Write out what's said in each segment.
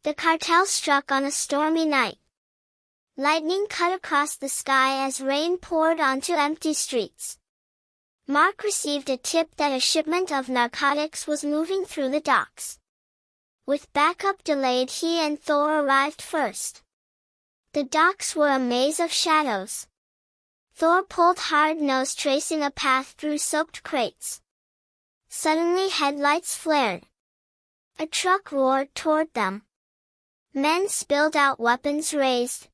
The cartel struck on a stormy night. Lightning cut across the sky as rain poured onto empty streets. Mark received a tip that a shipment of narcotics was moving through the docks. With backup delayed, he and Thor arrived first. The docks were a maze of shadows. Thor pulled hard, nose tracing a path through soaked crates. Suddenly headlights flared. A truck roared toward them. Men spilled out, weapons raised.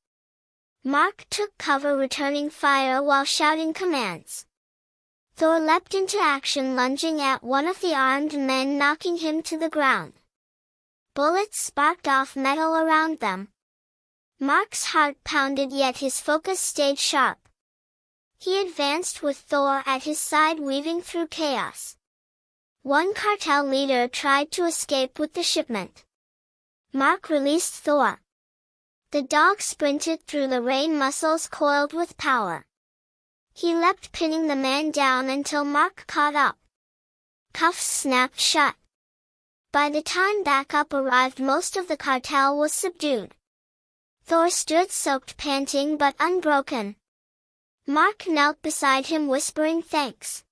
Mark took cover, returning fire while shouting commands. Thor leapt into action, lunging at one of the armed men, knocking him to the ground. Bullets sparked off metal around them. Mark's heart pounded, yet his focus stayed sharp. He advanced with Thor at his side, weaving through chaos. One cartel leader tried to escape with the shipment. Mark released Thor. The dog sprinted through the rain, muscles coiled with power. He leapt, pinning the man down until Mark caught up. Cuffs snapped shut. By the time backup arrived, most of the cartel was subdued. Thor stood soaked, panting but unbroken. Mark knelt beside him, whispering thanks.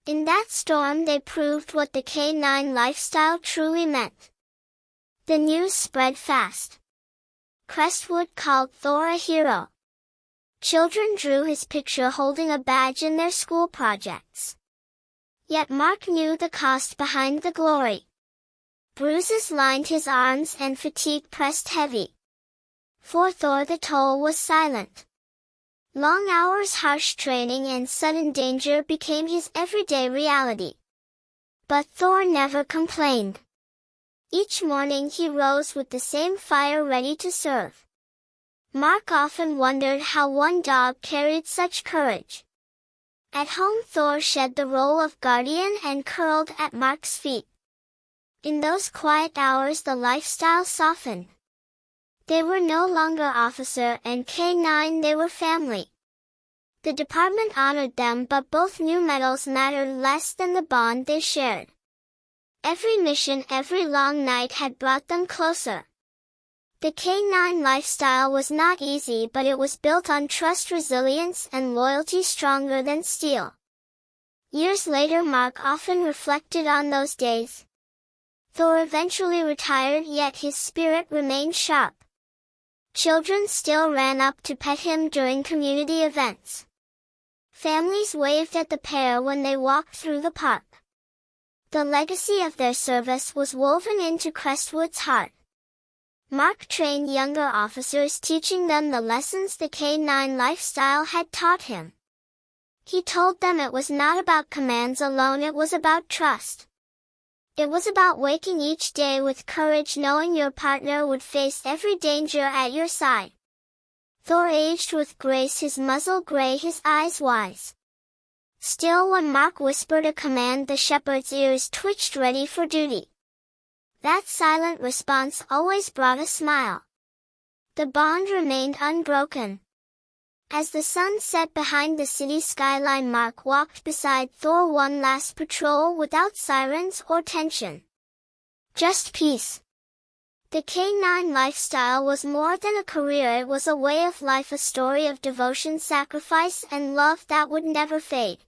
In that storm they proved what the K9 lifestyle truly meant. The news spread fast. Crestwood called Thor a hero. Children drew his picture holding a badge in their school projects. Yet Mark knew the cost behind the glory. Bruises lined his arms and fatigue pressed heavy. For Thor the toll was silent. Long hours, harsh training, and sudden danger became his everyday reality. But Thor never complained. Each morning he rose with the same fire, ready to serve. Mark often wondered how one dog carried such courage. At home, Thor shed the role of guardian and curled at Mark's feet. In those quiet hours the lifestyle softened. They were no longer officer and K9, they were family. The department honored them, but both knew medals mattered less than the bond they shared. Every mission, every long night had brought them closer. The K9 lifestyle was not easy, but it was built on trust, resilience, and loyalty stronger than steel. Years later, Mark often reflected on those days. Thor eventually retired, yet his spirit remained sharp. Children still ran up to pet him during community events. Families waved at the pair when they walked through the park. The legacy of their service was woven into Crestwood's heart. Mark trained younger officers, teaching them the lessons the K9 lifestyle had taught him. He told them it was not about commands alone, it was about trust. It was about waking each day with courage, knowing your partner would face every danger at your side. Thor aged with grace, his muzzle gray, his eyes wise. Still, when Mark whispered a command, the shepherd's ears twitched, ready for duty. That silent response always brought a smile. The bond remained unbroken. As the sun set behind the city skyline, Mark walked beside Thor one last patrol, without sirens or tension. Just peace. The K9 lifestyle was more than a career, it was a way of life, a story of devotion, sacrifice, and love that would never fade.